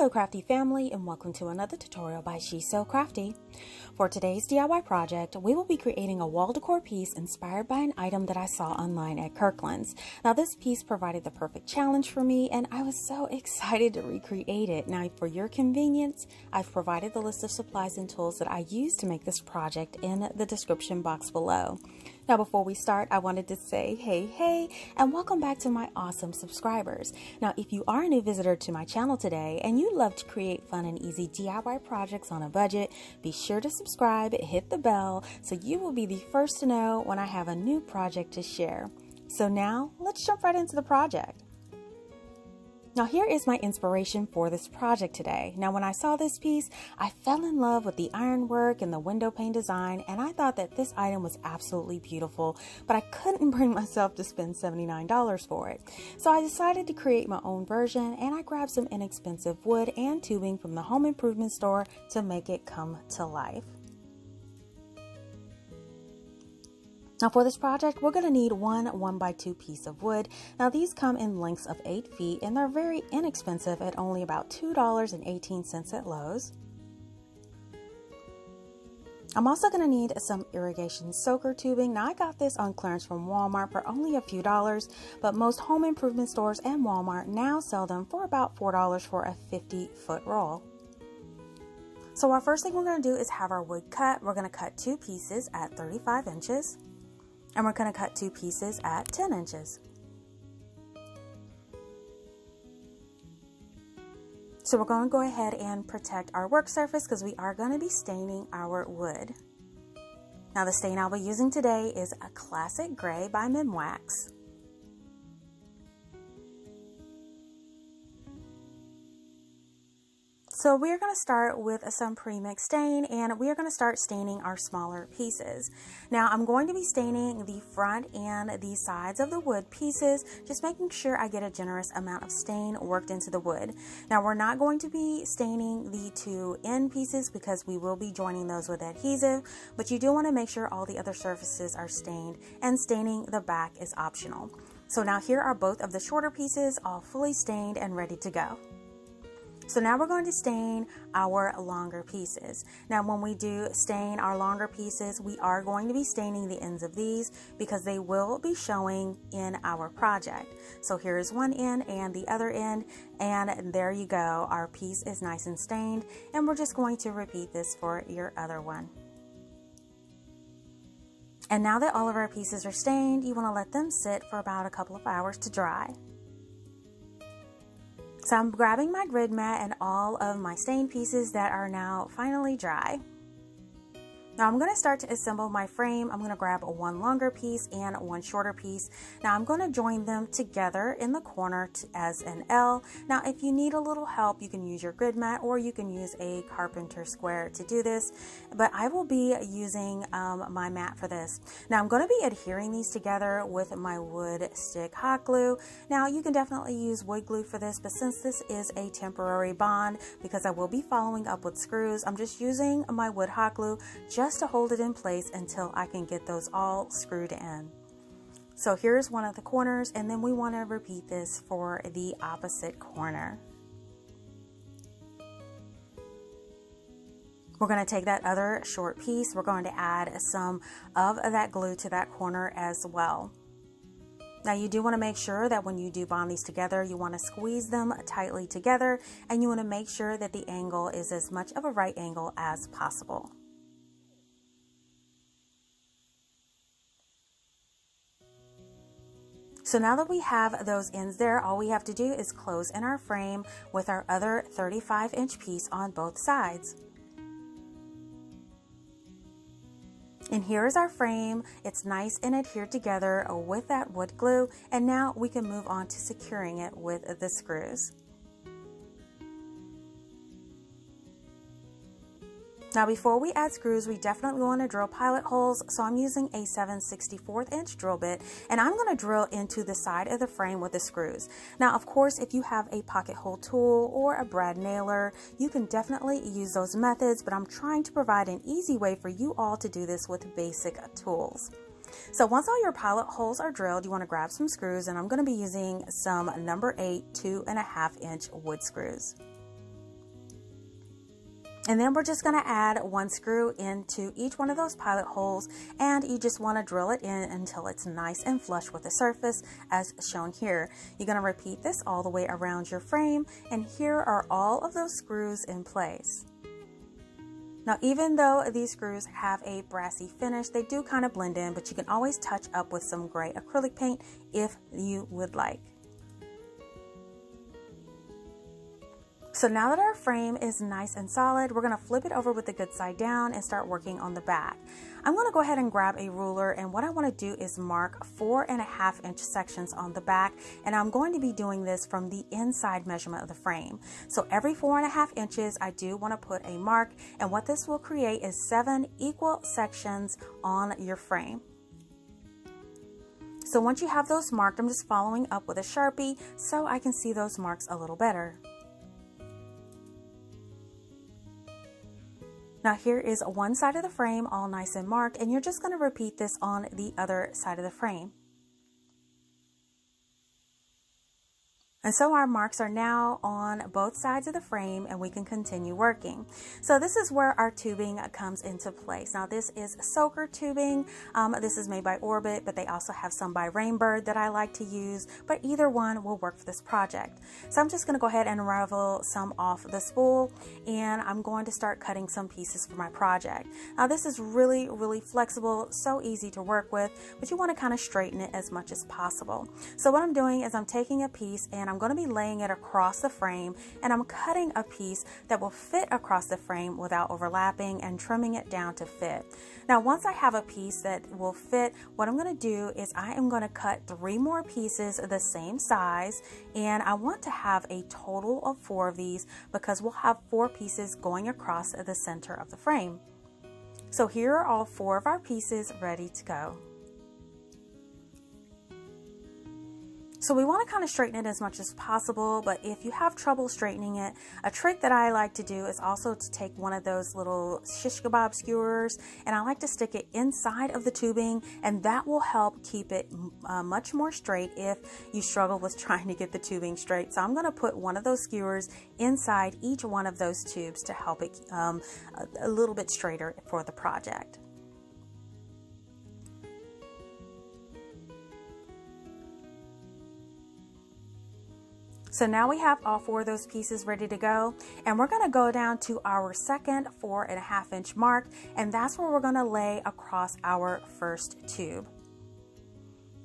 Hello CraftDee Family, and welcome to another tutorial by She's So Crafty. For today's DIY project, we will be creating a wall decor piece inspired by an item that I saw online at Kirkland's. Now this piece provided the perfect challenge for me and I was so excited to recreate it. Now for your convenience, I've provided the list of supplies and tools that I used to make this project in the description box below. Now before we start, I wanted to say hey, and welcome back to my awesome subscribers. Now if you are a new visitor to my channel today and you love to create fun and easy DIY projects on a budget, be sure to subscribe, hit the bell, so you will be the first to know when I have a new project to share. So now let's jump right into the project. Now here is my inspiration for this project today. Now when I saw this piece, I fell in love with the ironwork and the window pane design, and I thought that this item was absolutely beautiful, but I couldn't bring myself to spend $79 for it. So I decided to create my own version, and I grabbed some inexpensive wood and tubing from the home improvement store to make it come to life. Now for this project, we're going to need one 1x2 piece of wood. Now these come in lengths of 8 feet and they're very inexpensive at only about $2.18 at Lowe's. I'm also going to need some irrigation soaker tubing. Now I got this on clearance from Walmart for only a few dollars, but most home improvement stores and Walmart now sell them for about $4 for a 50-foot roll. So our first thing we're going to do is have our wood cut. We're going to cut 2 pieces at 35 inches. And we're going to cut 2 pieces at 10 inches. So we're going to go ahead and protect our work surface because we are going to be staining our wood. Now the stain I'll be using today is a classic gray by Wax. So we're going to start with some pre-mixed stain, and we are going to start staining our smaller pieces. Now I'm going to be staining the front and the sides of the wood pieces, just making sure I get a generous amount of stain worked into the wood. Now we're not going to be staining the 2 end pieces because we will be joining those with adhesive, but you do want to make sure all the other surfaces are stained, and staining the back is optional. So now here are both of the shorter pieces all fully stained and ready to go. So now we're going to stain our longer pieces. Now when we do stain our longer pieces, we are going to be staining the ends of these because they will be showing in our project. So here's one end and the other end, and there you go. Our piece is nice and stained, and we're just going to repeat this for your other one. And now that all of our pieces are stained, you want to let them sit for about a couple of hours to dry. So I'm grabbing my grid mat and all of my stained pieces that are now finally dry. Now I'm going to start to assemble my frame. I'm going to grab one longer piece and one shorter piece. Now I'm going to join them together in the corner as an L. Now if you need a little help, you can use your grid mat or you can use a carpenter square to do this, but I will be using my mat for this. Now I'm going to be adhering these together with my wood stick hot glue. Now you can definitely use wood glue for this, but since this is a temporary bond, because I will be following up with screws, I'm just using my wood hot glue just to hold it in place until I can get those all screwed in. So here's one of the corners, and then we want to repeat this for the opposite corner. We're going to take that other short piece, we're going to add some of that glue to that corner as well. Now you do want to make sure that when you do bond these together, you want to squeeze them tightly together, and you want to make sure that the angle is as much of a right angle as possible. So now that we have those ends there, all we have to do is close in our frame with our other 35-inch piece on both sides. And here is our frame. It's nice and adhered together with that wood glue, and now we can move on to securing it with the screws. Now before we add screws, we definitely want to drill pilot holes, so I'm using a 7/64" drill bit, and I'm going to drill into the side of the frame with the screws. Now of course, if you have a pocket hole tool or a brad nailer, you can definitely use those methods, but I'm trying to provide an easy way for you all to do this with basic tools. So once all your pilot holes are drilled, you want to grab some screws, and I'm going to be using some number 8 2.5-inch wood screws. And then we're just going to add one screw into each one of those pilot holes, and you just want to drill it in until it's nice and flush with the surface as shown here. You're going to repeat this all the way around your frame, and here are all of those screws in place. Now, even though these screws have a brassy finish, they do kind of blend in, but you can always touch up with some gray acrylic paint if you would like. So now that our frame is nice and solid, we're going to flip it over with the good side down and start working on the back. I'm going to go ahead and grab a ruler, and what I want to do is mark 4.5 inch sections on the back, and I'm going to be doing this from the inside measurement of the frame. So every 4.5 inches I do want to put a mark, and what this will create is 7 equal sections on your frame. So once you have those marked, I'm just following up with a Sharpie so I can see those marks a little better. Now here is one side of the frame all nice and marked, and you're just going to repeat this on the other side of the frame. And so our marks are now on both sides of the frame, and we can continue working. So this is where our tubing comes into place. Now this is Soaker tubing. This is made by Orbit, but they also have some by Rainbird that I like to use, but either one will work for this project. So I'm just going to go ahead and unravel some off the spool, and I'm going to start cutting some pieces for my project. Now this is really, really flexible, so easy to work with, but you want to kind of straighten it as much as possible. So what I'm doing is I'm taking a piece and I'm going to be laying it across the frame, and I'm cutting a piece that will fit across the frame without overlapping and trimming it down to fit. Now once I have a piece that will fit, what I'm going to do is I am going to cut 3 more pieces the same size, and I want to have a total of 4 of these because we'll have 4 pieces going across the center of the frame. So here are all 4 of our pieces ready to go. So we want to kind of straighten it as much as possible, but if you have trouble straightening it, a trick that I like to do is also to take one of those little shish kebab skewers, and I like to stick it inside of the tubing, and that will help keep it much more straight if you struggle with trying to get the tubing straight. So I'm going to put one of those skewers inside each one of those tubes to help it a little bit straighter for the project. So now we have all 4 of those pieces ready to go, and we're going to go down to our second 4.5 inch mark, and that's where we're going to lay across our first tube.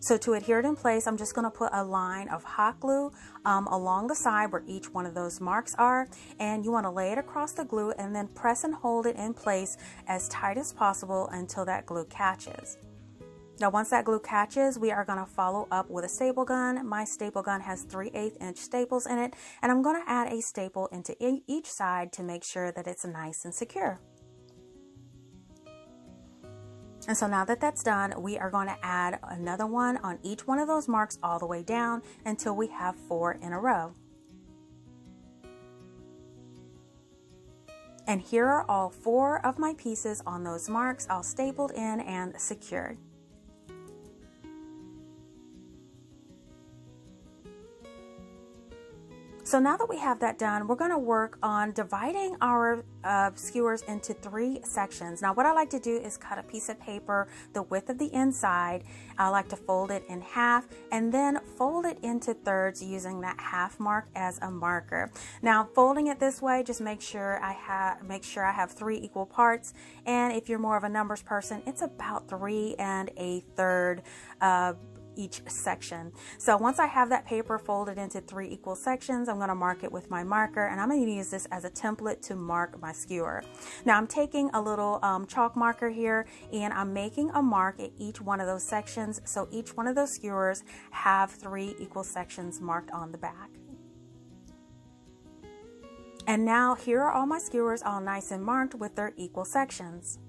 So to adhere it in place, I'm just going to put a line of hot glue along the side where each one of those marks are, and you want to lay it across the glue and then press and hold it in place as tight as possible until that glue catches. Now once that glue catches, we are going to follow up with a staple gun. My staple gun has 3/8 inch staples in it, and I'm going to add a staple into each side to make sure that it's nice and secure. And so now that that's done, we are going to add another one on each one of those marks all the way down until we have 4 in a row. And here are all 4 of my pieces on those marks, all stapled in and secured. So now that we have that done, we're going to work on dividing our skewers into 3 sections. Now what I like to do is cut a piece of paper the width of the inside. I like to fold it in half and then fold it into thirds using that half mark as a marker. Now folding it this way, just make sure I have 3 equal parts, and if you're more of a numbers person, it's about 3 1/3 each section. So once I have that paper folded into 3 equal sections, I'm going to mark it with my marker, and I'm going to use this as a template to mark my skewer. Now I'm taking a little chalk marker here, and I'm making a mark at each one of those sections, so each one of those skewers have 3 equal sections marked on the back. And now here are all my skewers all nice and marked with their equal sections.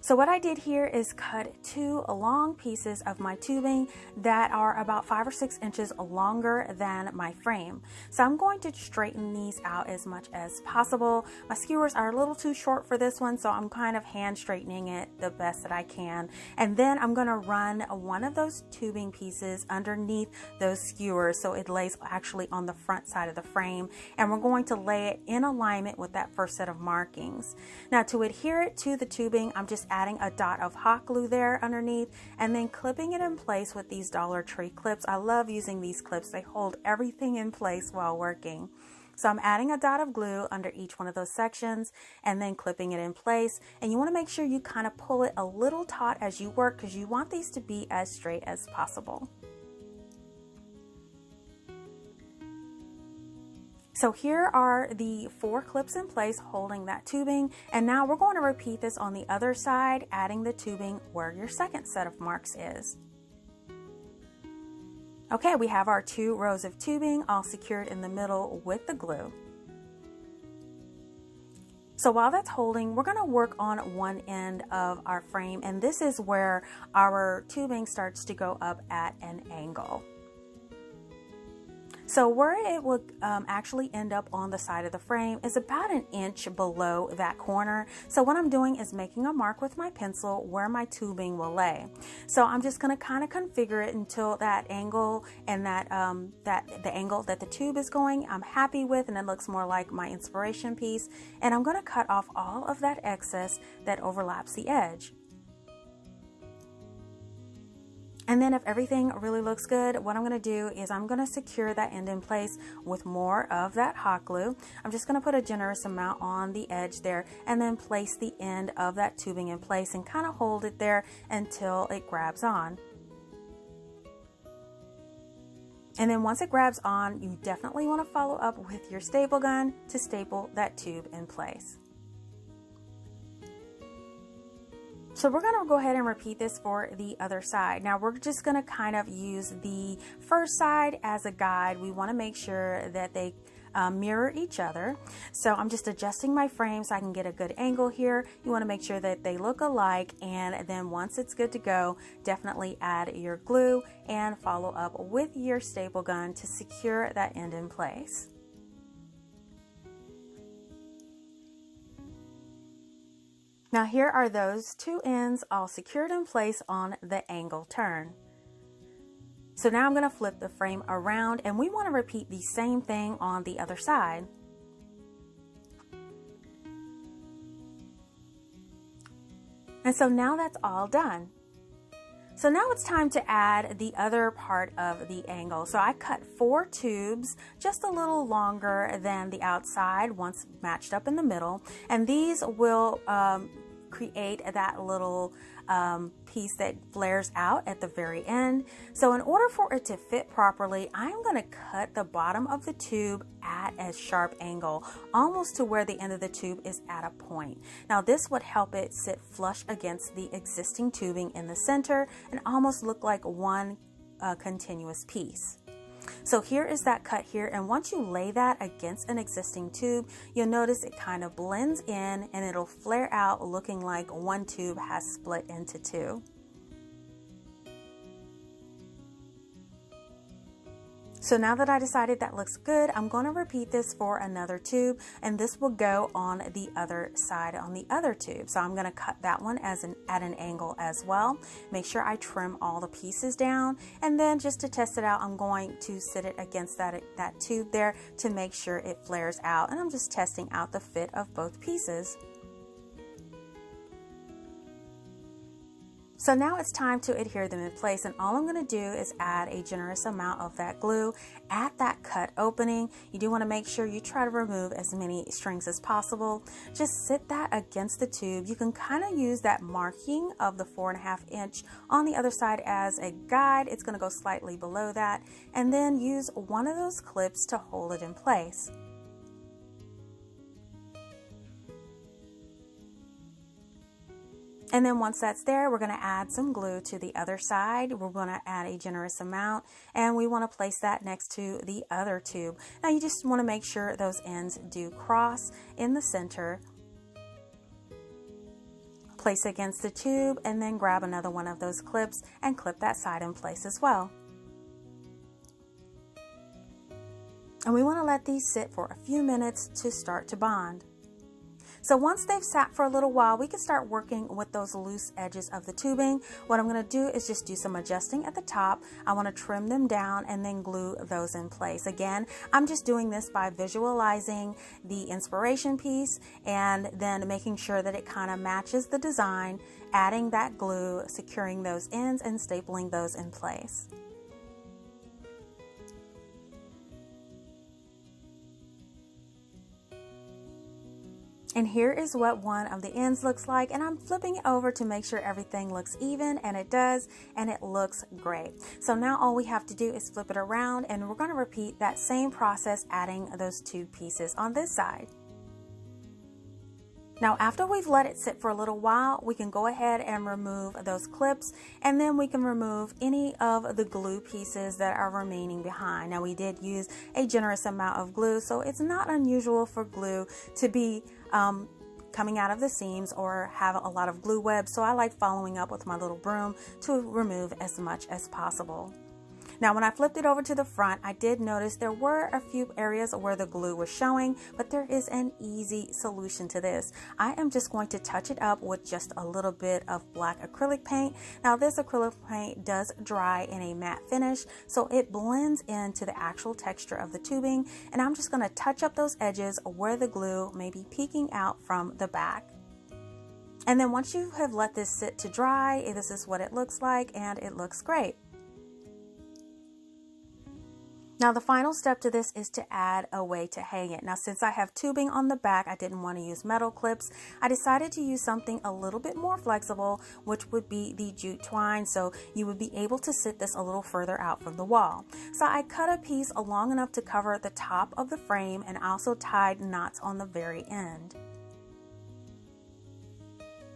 So what I did here is cut 2 long pieces of my tubing that are about 5 or 6 inches longer than my frame. So I'm going to straighten these out as much as possible. My skewers are a little too short for this one, so I'm kind of hand straightening it the best that I can. And then I'm going to run one of those tubing pieces underneath those skewers so it lays actually on the front side of the frame. And we're going to lay it in alignment with that first set of markings. Now to adhere it to the tubing, I'm just adding a dot of hot glue there underneath and then clipping it in place with these Dollar Tree clips. I love using these clips. They hold everything in place while working. So I'm adding a dot of glue under each one of those sections and then clipping it in place. And you want to make sure you kind of pull it a little taut as you work because you want these to be as straight as possible. So here are the 4 clips in place holding that tubing, and now we're going to repeat this on the other side, adding the tubing where your second set of marks is. Okay, we have our 2 rows of tubing all secured in the middle with the glue. So while that's holding, we're going to work on one end of our frame, and this is where our tubing starts to go up at an angle. So where it will actually end up on the side of the frame is about 1 inch below that corner. So what I'm doing is making a mark with my pencil where my tubing will lay. So I'm just going to kind of configure it until that angle and the angle that the tube is going I'm happy with, and it looks more like my inspiration piece. And I'm going to cut off all of that excess that overlaps the edge. And then if everything really looks good, what I'm going to do is I'm going to secure that end in place with more of that hot glue. I'm just going to put a generous amount on the edge there and then place the end of that tubing in place and kind of hold it there until it grabs on. And then once it grabs on, you definitely want to follow up with your staple gun to staple that tube in place. So we're going to go ahead and repeat this for the other side. Now we're just going to kind of use the first side as a guide. We want to make sure that they mirror each other. So I'm just adjusting my frame so I can get a good angle here. You want to make sure that they look alike, and then once it's good to go, definitely add your glue and follow up with your staple gun to secure that end in place. Now here are those 2 ends all secured in place on the angle turn. So now I'm going to flip the frame around, and we want to repeat the same thing on the other side. And so now that's all done. So now it's time to add the other part of the angle. So I cut 4 tubes, just a little longer than the outside once matched up in the middle. And these will create that little piece that flares out at the very end. So in order for it to fit properly, I'm going to cut the bottom of the tube at a sharp angle, almost to where the end of the tube is at a point. Now this would help it sit flush against the existing tubing in the center and almost look like one continuous piece. So here is that cut here, and once you lay that against an existing tube, you'll notice it kind of blends in and it'll flare out looking like one tube has split into 2. So now that I decided that looks good, I'm going to repeat this for another tube, and this will go on the other side on the other tube. So I'm going to cut that one at an angle as well. Make sure I trim all the pieces down, and then just to test it out, I'm going to sit it against that tube there to make sure it flares out, and I'm just testing out the fit of both pieces. So now it's time to adhere them in place, and all I'm going to do is add a generous amount of that glue at that cut opening. You do want to make sure you try to remove as many strings as possible. Just sit that against the tube. You can kind of use that marking of the 4.5 inch on the other side as a guide. It's going to go slightly below that, and then use one of those clips to hold it in place. And then once that's there, we're going to add some glue to the other side. We're going to add a generous amount, and we want to place that next to the other tube. Now you just want to make sure those ends do cross in the center. place against the tube, and then grab another one of those clips and clip that side in place as well. And we want to let these sit for a few minutes to start to bond. So once they've sat for a little while, we can start working with those loose edges of the tubing. What I'm going to do is just do some adjusting at the top. I want to trim them down and then glue those in place. Again, I'm just doing this by visualizing the inspiration piece and then making sure that it kind of matches the design, adding that glue, securing those ends, and stapling those in place. And here is what one of the ends looks like, and I'm flipping it over to make sure everything looks even, and it does, and it looks great. So now all we have to do is flip it around, and we're going to repeat that same process, adding those two pieces on this side. Now after we've let it sit for a little while, we can go ahead and remove those clips, and then we can remove any of the glue pieces that are remaining behind. Now we did use a generous amount of glue, so it's not unusual for glue to be coming out of the seams or have a lot of glue webs, so I like following up with my little broom to remove as much as possible. Now when I flipped it over to the front, I did notice there were a few areas where the glue was showing, but there is an easy solution to this. I am just going to touch it up with just a little bit of black acrylic paint. Now this acrylic paint does dry in a matte finish, so it blends into the actual texture of the tubing, and I'm just going to touch up those edges where the glue may be peeking out from the back. And then once you have let this sit to dry, this is what it looks like, and it looks great. Now the final step to this is to add a way to hang it. Now since I have tubing on the back, I didn't want to use metal clips. I decided to use something a little bit more flexible, which would be the jute twine, so you would be able to sit this a little further out from the wall. So I cut a piece long enough to cover the top of the frame and also tied knots on the very end.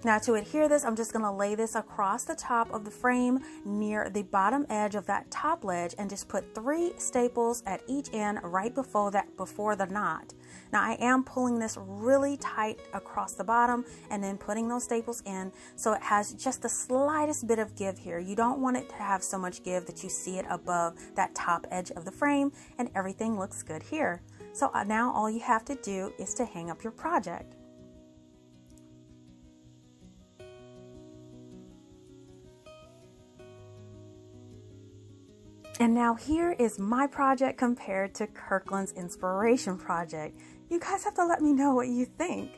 Now to adhere this, I'm just going to lay this across the top of the frame near the bottom edge of that top ledge and just put 3 staples at each end right before the knot. Now I am pulling this really tight across the bottom and then putting those staples in, so it has just the slightest bit of give here. You don't want it to have so much give that you see it above that top edge of the frame, and everything looks good here. So now all you have to do is to hang up your project. And now here is my project compared to Kirkland's inspiration project. You guys have to let me know what you think.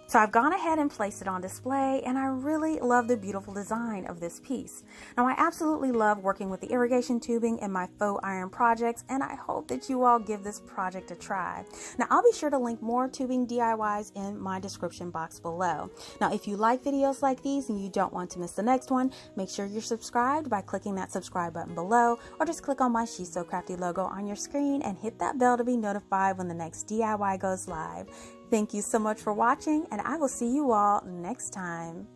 So I've gone ahead and placed it on display, and I really love the beautiful design of this piece. Now I absolutely love working with the irrigation tubing in my faux iron projects, and I hope that you all give this project a try. Now I'll be sure to link more tubing DIYs in my description box below. Now if you like videos like these and you don't want to miss the next one, make sure you're subscribed by clicking that subscribe button below, or just click on my She's So Crafty logo on your screen and hit that bell to be notified when the next DIY goes live. Thank you so much for watching, and I will see you all next time.